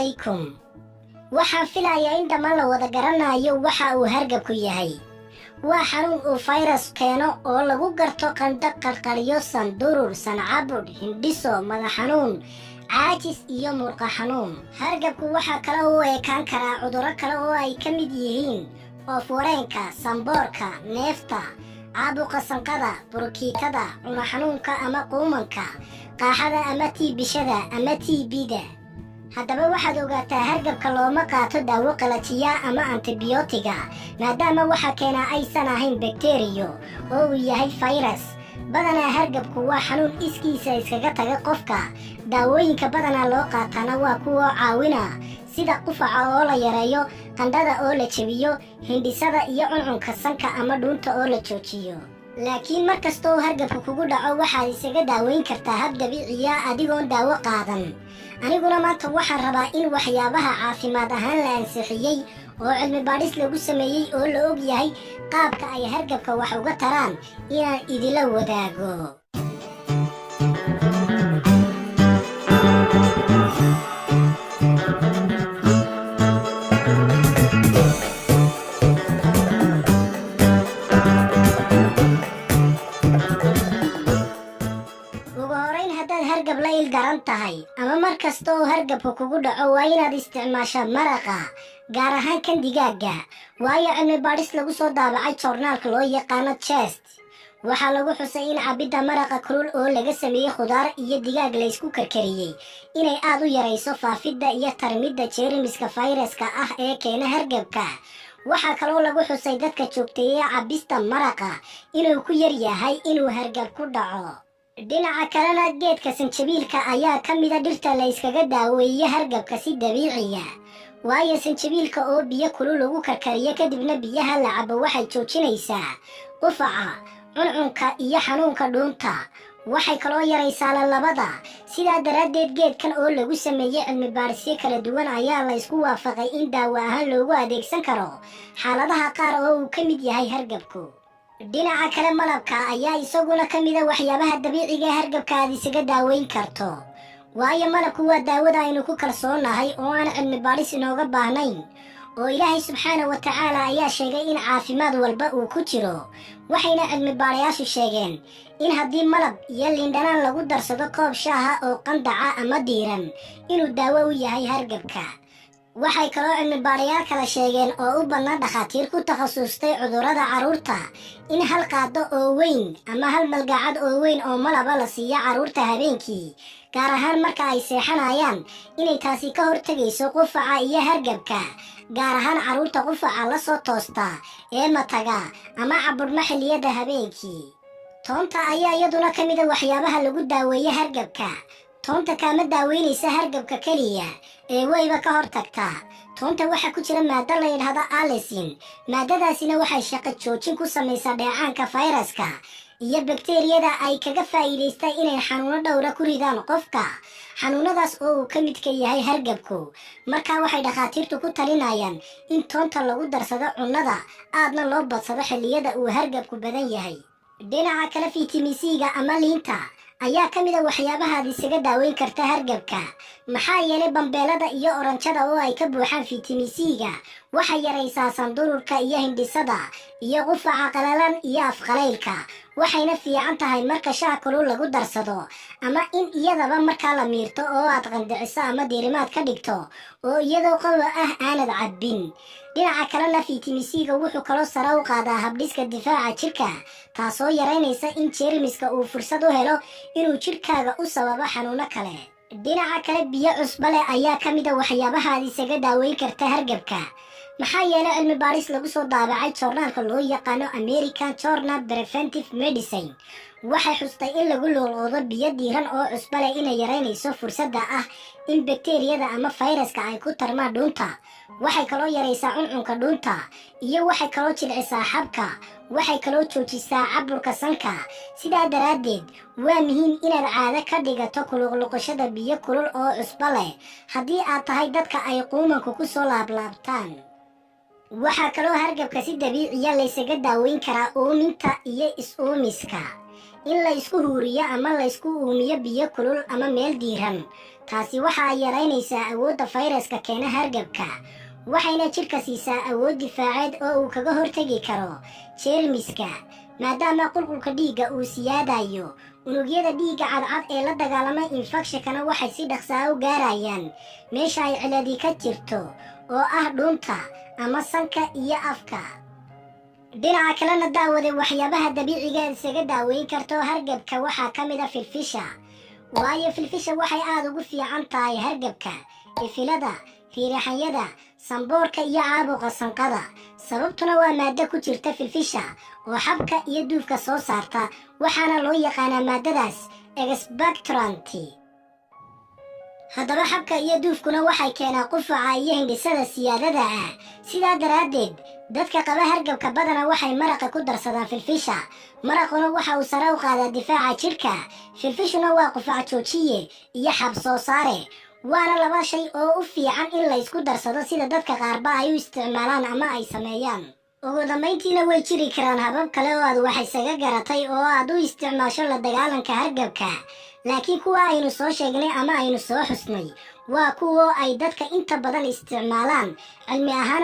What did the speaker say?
عليكم. waxaan filayaa in dhammaan la wada garanayo waxa uu hargabku yahay. waa xanuun uu fayras keeno oo lagu garto qandho qalqaliyo sandurur sancabud hindhiso madax xanuun caajis iyo murqa xanuun. hargabku waxa kale oo ekaan karaa cudurro kale oo ay ka mid yihiin oof-wareenka, samboorka, neefta, caabuqa sanqada, burukiitada, cuno xanuunka ama quumanka, qaaxada ama tiibishada ama tiibida. haddaba waxaad ogaataa hargabka looma qaato daawo qalajiya ama antibiyootiga maadaama waxa keenaa aysan ahayn bakteriyo oo uu yahay fayras. badanaa hargabku waa xanuun iskiisa iskaga taga qofka. daawooyinka badanaa loo qaatana waa kuwa caawina sida qufaca oo la yareeyo, qandhada oo la jebiyo, hindhisada iyo cuncunka sanka ama dhuunta oo la joojiyo. laakiin markastoo hargabku kugu dhaco waxaad isaga daaweyn kartaa hab dabiiciya adigoon daawo qaadan. aniguna maanta waxaan rabaa in waxyaabaha caafimaad ahaan la ansixiyey oo cilmi baadhis lagu sameeyey oo la og yahay qaabka ay hargabka wax uga taraan inaan idila wadaago. hargab la ildaran tahay ama markastoo hargabku kugu dhaco waa inaad isticmaashaa maraqa gaar ahaan kan digaaga. waayo cilmi baadhis lagu soo daabacay joornaalka loo yaqaano chest waxaa lagu xusay in cabidda maraqa kulul oo laga sameeyey khudaar iyo digaag laysku karkariyey inay aad u yarayso faafidda iyo tarmidda jeermiska fayraska ah ee keena hargabka. waxaa kaloo lagu xusay dadka joogteeya cabista maraqa inuu ku yar yahay inuu hargab ku dhaco. dhinaca kalena geedka sanjabiilka ayaa ka mida dhirta la yskaga daaweeye hargabka si dabiiciya. waayo sanjabiilka oo biyo kulul lagu karkariyo kadibna biyaha la cabo waxay joojinaysaa qufaca, cuncunka iyo xanuunka dhuunta. waxay kaloo yaraysaa lalabada. sidaa daraaddeed geedkan oo lagu sameeyey cilmi baadhisyo kala duwan ayaa la ysku waafaqay in daawo ahaan loogu adeegsan karo xaaladaha qaar oo uu ka mid yahay hargabku. dhinaca kale malabka ayaa isaguna ka mida waxyaabaha dabiiciga ee hargabka aad isaga daaweyn karto. waayo malabku waa daawada aynu ku kalsoonahay oo aan cilmi baadhis inooga baahnayn oo ilaahay subxaana wa tacaala ayaa sheegay in caafimaad walba uu ku jiro. waxayna cilmi baadhayaashu sheegeen in haddii malab iyo liindhanaan lagu darsado koob shaaha oo qandaca ama diiran inuu daawo u yahay hargabka. waxay kaloo cilmi baadhayaal kala sheegeen oo u badnaa dhakhaatiir ku takhasustay cudurrada carruurta in hal qaado oo weyn ama hal malgacad oo weyn oo malaba la siiyo carruurta habeenkii gaar ahaan marka ay seexanayaan inay taasi ka hortegayso qufaca iyo hargabka gaar ahaan carruurta qufaca la soo toosta ee mataga ama cabudhma xilliyada habeenkii. toonta ayaa iyaduna ka mida waxyaabaha lagu daaweeye hargabka. toonta kaama daaweynaysa hargabka keliya ee wayba ka hor tagtaa. toonta waxaa ku jira maado la yidhaahdo alisin. maadadaasina waxay shaqo joojin ku samaysaa dheecaanka fayraska iyo bakteeriyada ay kaga faa'iidaystaan inay xanuuno dhowra ku ridaan qofka. xanuunadaas oo uu ka midka yahay hargabku. markaa waxay dhakhaatiirtu ku talinayaan in toonta lagu darsado cunnada aadna loo badsado xilliyada uu hargabku badan yahay. dhinaca kale fitamiin C-ga ama liinta ayaa ka mida waxyaabahaad isaga daaweyn karta hargabka. maxaa yeelay bambeelada iyo oranjada oo ay ka buuxaan fitamiin C-ga waxay yaraysaa sandururka iyo hindhisada iyo qufaca qalalan iyo afqalaylka. waxayna fiican tahay marka shaah kulul lagu darsado ama in iyadaba markaa la miirto oo aad qandiciso ama diirimaad ka dhigto oo iyadoo qabow ah aanad cabbin. dhinaca kalena fitamiin C-ga wuxuu kaloo sare u qaadaa habdhiska difaaca jirka taasoo yaraynaysa in jeermiska uu fursad u helo inuu jidhkaaga u sababo xanuuno kale. dhinaca kale biyo cusbo leh ayaa ka mida waxyaabahaad isaga daaweyn karta hargabka. maxaa yeelay cilmi baadhis lagu soo daabacay joornaalka loo yaqaano American Journal of Preventive Medicine waxay xustay in lagu looloodo biyo diiran oo cusbo leh inay yaraynayso fursadda ah in bakteeriyada ama fayraska ay ku tarmaan dhuunta. waxay kaloo yaraysaa cuncunka dhuunta iyo waxay kaloo jilcisaa xabka. waxay kaloo joojisaa caburka sanka. sidaa daraaddeed waa muhiim inaad caado ka dhigato kuluqluqashada biyo kulul oo cusbo leh haddii aad tahay dadka ay quumanku ku soo laablaabtaan. waxaa kaloo hargabka si dabiiciya laysaga daaweyn karaa uuminta iyo is-uumiska. in la isku huuriyo ama la isku uumiyo biyo kulul ama meel diiran. taasi waxa ay yaraynaysaa awoodda fayraska keena hargabka, waxayna jidhka siisaa awood difaaceed oo uu kaga hortagi karo jeermiska. maadaama qulqulka dhiigga uu siyaadayo, unugyada dhiigga cadcad ee la dagaalama infekshankana waxay si dhaqsaa u gaarayaan meesha ay ciladi ka jirto oo ah dhuunta ama sanka iyo afka. dhinaca kalena daawade waxyaabaha dabiiciga isaga daaweyn karto hargabka waxaa ka mid ah filfisha. waayo filfisha waxay aad ugu fiican tahay hargabka, ifilada, riiraxanyada, samboorka iyo caabuqa sanqada. sababtuna waa maado ku jirta filfisha oo xabka iyo duufka soo saarta, waxaana loo yaqaanaa maadadaas expectorant. haddaba xabka iyo duufkuna waxay keenaa qufaca iyo hindhisada siyaadada ah. sidaa daraaddeed dadka qaba hargabka badana waxay maraqa ku darsadaan filfisha. maraquna waxa uu sare u qaadaa difaaca jidhka, filfishuna waa qufac joojiye iyo xab soo saare. waana laba shay oo u fiican in la isku darsado sida dadka qaarba ay u isticmaalaan ama ay sameeyaan. ugu dambayntiina way jiri karaan habab kale oo aad wax isaga garatay oo aad u isticmaasho la dagaalanka hargabka, laakiin kuwa aynu soo sheegnay ama aynu soo xusnay waa kuwa ay dadka inta badan isticmaalaan cilmi ahaan